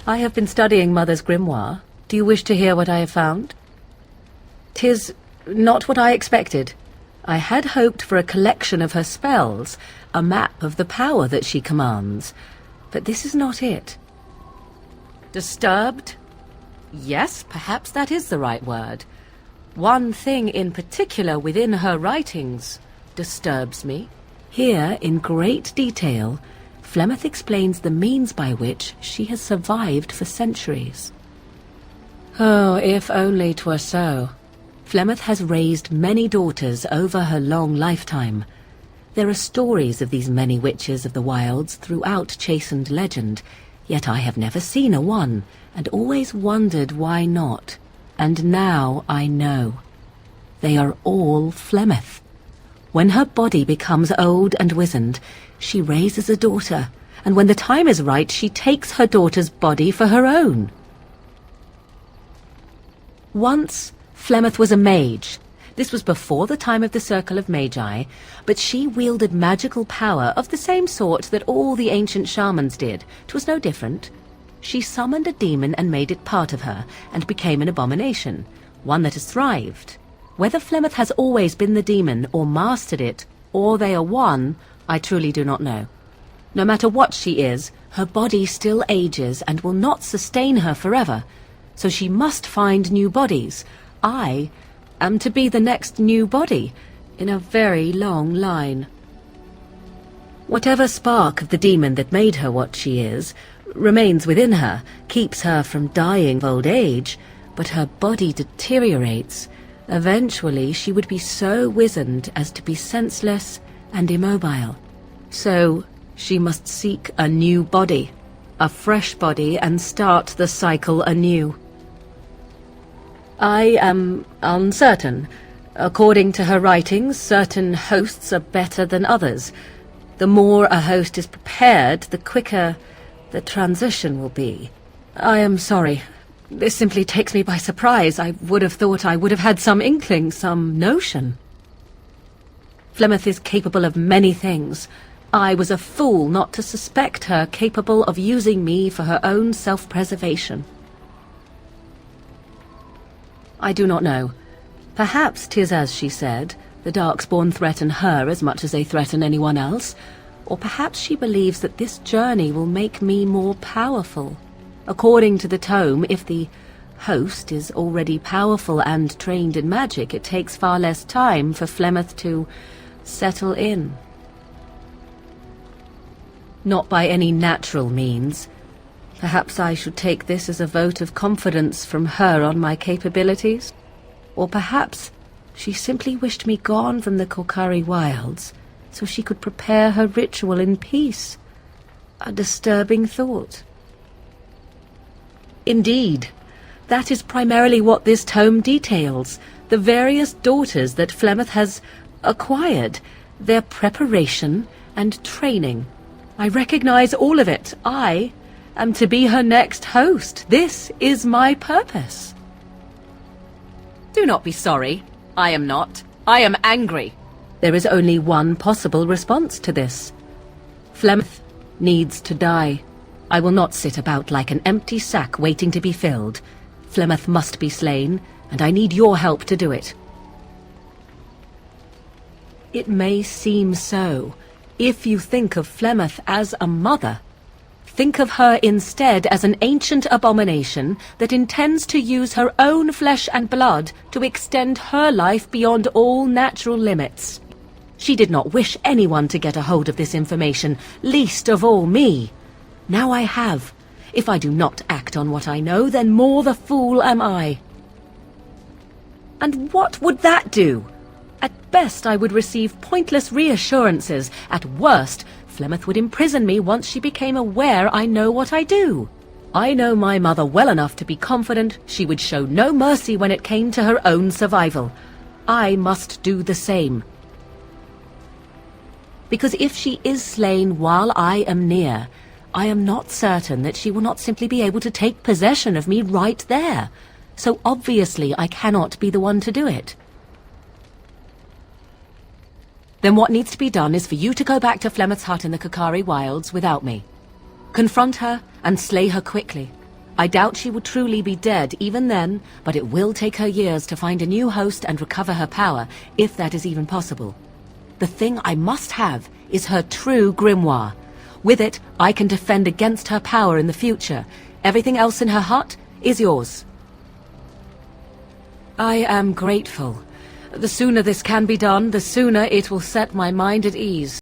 I have been studying Mother's grimoire. Do you wish to hear what I have found? 'Tis not what I expected. I had hoped for a collection of her spells, a map of the power that she commands. But this is not it. Disturbed? Yes, perhaps that is the right word. One thing in particular within her writings disturbs me. Here, in great detail, Flemeth explains the means by which she has survived for centuries. Oh, if only 'twere so. Flemeth has raised many daughters over her long lifetime. There are stories of these many witches of the wilds throughout chastened legend, yet I have never seen a one, and always wondered why not. And now I know. They are all Flemeth. When her body becomes old and wizened, she raises a daughter, and when the time is right, she takes her daughter's body for her own. Once, Flemeth was a mage. This was before the time of the Circle of Magi, but she wielded magical power of the same sort that all the ancient shamans did. 'Twas no different. She summoned a demon and made it part of her, and became an abomination, one that has thrived. Whether Flemeth has always been the demon, or mastered it, or they are one, I truly do not know. No matter what she is, her body still ages and will not sustain her forever, so she must find new bodies. I am to be the next new body, in a very long line. Whatever spark of the demon that made her what she is, remains within her, keeps her from dying of old age, but her body deteriorates. Eventually she would be so wizened as to be senseless and immobile. So she must seek a new body, a fresh body, and start the cycle anew. I am uncertain. According to her writings, certain hosts are better than others. The more a host is prepared, the quicker the transition will be. I am sorry. This simply takes me by surprise. I would have thought I would have had some inkling, some notion. Flemeth is capable of many things. I was a fool not to suspect her capable of using me for her own self-preservation. I do not know. Perhaps 'tis as she said, the Darkspawn threaten her as much as they threaten anyone else, or perhaps she believes that this journey will make me more powerful. According to the tome, if the host is already powerful and trained in magic, it takes far less time for Flemeth to settle in. Not by any natural means. Perhaps I should take this as a vote of confidence from her on my capabilities. Or perhaps she simply wished me gone from the Korkari wilds, so she could prepare her ritual in peace. A disturbing thought. Indeed, that is primarily what this tome details, the various daughters that Flemeth has acquired, their preparation and training. I recognize all of it. I am to be her next host. This is my purpose. Do not be sorry. I am not. I am angry. There is only one possible response to this. Flemeth needs to die. I will not sit about like an empty sack waiting to be filled. Flemeth must be slain, and I need your help to do it. It may seem so. If you think of Flemeth as a mother, think of her instead as an ancient abomination that intends to use her own flesh and blood to extend her life beyond all natural limits. She did not wish anyone to get a hold of this information, least of all me. Now I have. If I do not act on what I know, then more the fool am I. And what would that do? At best, I would receive pointless reassurances. At worst, Flemeth would imprison me once she became aware I know what I do. I know my mother well enough to be confident she would show no mercy when it came to her own survival. I must do the same. Because if she is slain while I am near, I am not certain that she will not simply be able to take possession of me right there. So obviously I cannot be the one to do it. Then what needs to be done is for you to go back to Flemeth's hut in the Korkari wilds without me. Confront her and slay her quickly. I doubt she will truly be dead even then, but it will take her years to find a new host and recover her power, if that is even possible. The thing I must have is her true grimoire. With it, I can defend against her power in the future. Everything else in her hut is yours. I am grateful. The sooner this can be done, the sooner it will set my mind at ease.